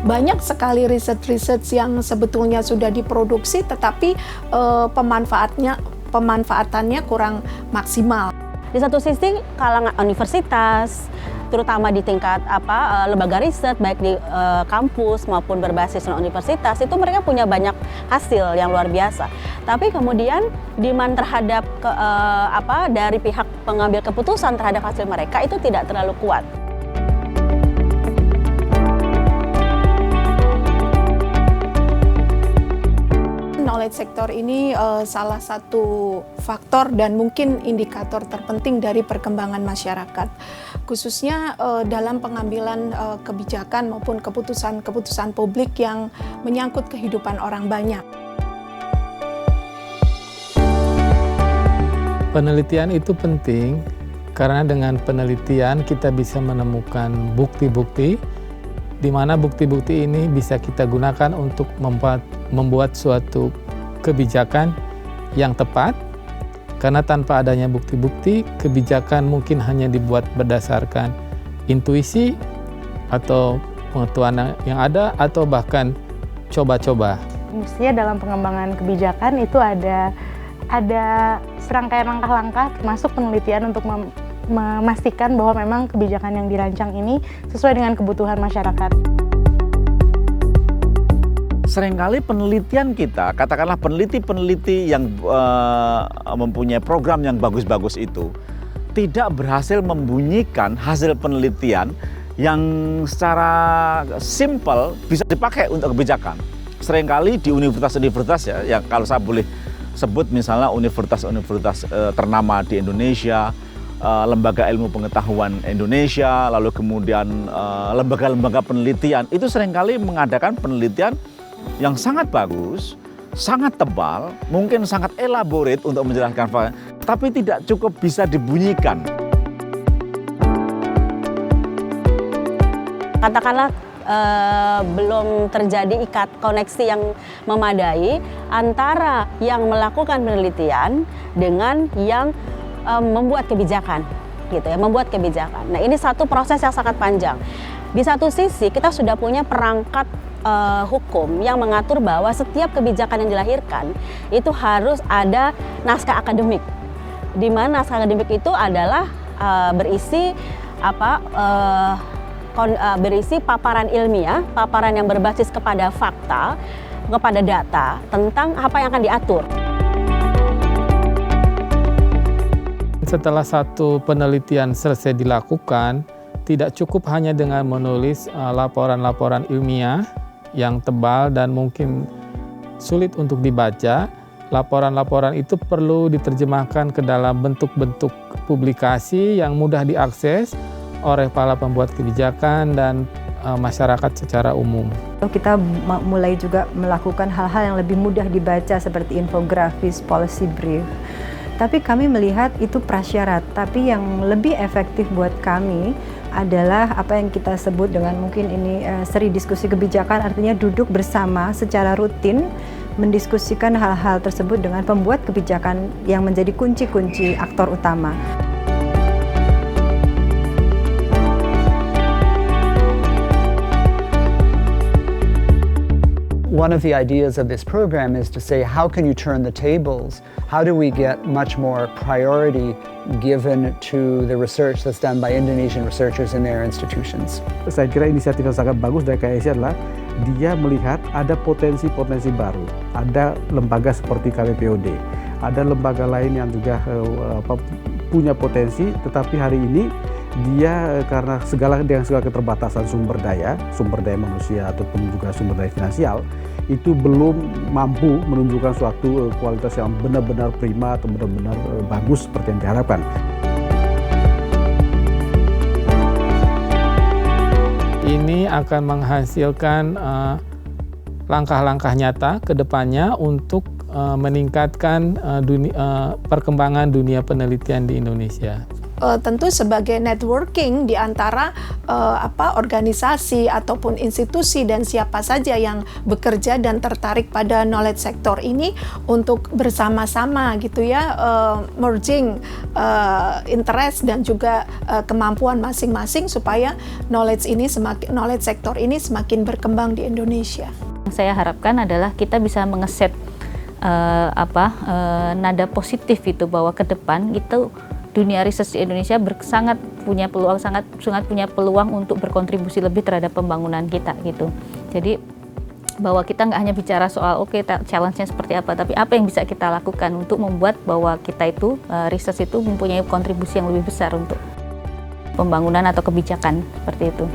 banyak sekali riset-riset yang sebetulnya sudah diproduksi tetapi pemanfaatannya kurang maksimal. Di satu sisi kalangan universitas, terutama di tingkat lembaga riset baik di kampus maupun berbasis universitas, itu mereka punya banyak hasil yang luar biasa. Tapi kemudian demand terhadap dari pihak pengambil keputusan terhadap hasil mereka itu tidak terlalu kuat. Knowledge sector ini salah satu faktor dan mungkin indikator terpenting dari perkembangan masyarakat, khususnya dalam pengambilan kebijakan maupun keputusan-keputusan publik yang menyangkut kehidupan orang banyak. Penelitian itu penting karena dengan penelitian kita bisa menemukan bukti-bukti di mana bukti-bukti ini bisa kita gunakan untuk membuat suatu kebijakan yang tepat, karena tanpa adanya bukti-bukti, kebijakan mungkin hanya dibuat berdasarkan intuisi atau pengetahuan yang ada atau bahkan coba-coba. Mestinya dalam pengembangan kebijakan itu ada serangkaian langkah-langkah termasuk penelitian untuk memastikan bahwa memang kebijakan yang dirancang ini sesuai dengan kebutuhan masyarakat. Seringkali penelitian kita, katakanlah peneliti-peneliti yang mempunyai program yang bagus-bagus itu, tidak berhasil membunyikan hasil penelitian yang secara simpel bisa dipakai untuk kebijakan. Seringkali di universitas-universitas ya kalau saya boleh sebut misalnya universitas-universitas ternama di Indonesia, lembaga ilmu pengetahuan Indonesia, lalu kemudian lembaga-lembaga penelitian, itu seringkali mengadakan penelitian yang sangat bagus, sangat tebal, mungkin sangat elaborate untuk menjelaskan fakta, tapi tidak cukup bisa dibunyikan. Katakanlah belum terjadi koneksi yang memadai antara yang melakukan penelitian dengan yang membuat kebijakan, gitu ya, membuat kebijakan. Nah, ini satu proses yang sangat panjang. Di satu sisi kita sudah punya perangkat hukum yang mengatur bahwa setiap kebijakan yang dilahirkan itu harus ada naskah akademik, di mana naskah akademik itu adalah berisi berisi paparan ilmiah, paparan yang berbasis kepada fakta, kepada data tentang apa yang akan diatur. Setelah satu penelitian selesai dilakukan, tidak cukup hanya dengan menulis laporan-laporan ilmiah yang tebal dan mungkin sulit untuk dibaca. Laporan-laporan itu perlu diterjemahkan ke dalam bentuk-bentuk publikasi yang mudah diakses oleh para pembuat kebijakan dan masyarakat secara umum. Kita mulai juga melakukan hal-hal yang lebih mudah dibaca seperti infografis, policy brief. Tapi kami melihat itu prasyarat, tapi yang lebih efektif buat kami adalah apa yang kita sebut dengan mungkin ini seri diskusi kebijakan, artinya duduk bersama secara rutin mendiskusikan hal-hal tersebut dengan pembuat kebijakan yang menjadi kunci-kunci aktor utama. One of the ideas of this program is to say, how can you turn the tables? How do we get much more priority given to the research that's done by Indonesian researchers in their institutions? Saya kira inisiatif yang sangat bagus dari KAISI adalah dia melihat ada potensi-potensi baru. Ada lembaga seperti KPPOD, ada lembaga lain yang juga punya potensi, tetapi hari ini dia karena dengan segala keterbatasan sumber daya manusia ataupun juga sumber daya finansial, itu belum mampu menunjukkan suatu kualitas yang benar-benar prima atau benar-benar bagus seperti yang diharapkan. Ini akan menghasilkan langkah-langkah nyata ke depannya untuk meningkatkan perkembangan dunia penelitian di Indonesia. tentu sebagai networking di antara organisasi ataupun institusi dan siapa saja yang bekerja dan tertarik pada knowledge sector ini untuk bersama-sama gitu ya, merging interest dan juga kemampuan masing-masing supaya knowledge sector ini semakin berkembang di Indonesia. Yang saya harapkan adalah kita bisa mengeset nada positif itu, bahwa ke depan itu dunia riset di Indonesia sangat punya peluang untuk berkontribusi lebih terhadap pembangunan kita gitu. Jadi bahwa kita nggak hanya bicara soal challenge-nya seperti apa, tapi apa yang bisa kita lakukan untuk membuat bahwa kita itu riset itu mempunyai kontribusi yang lebih besar untuk pembangunan atau kebijakan seperti itu.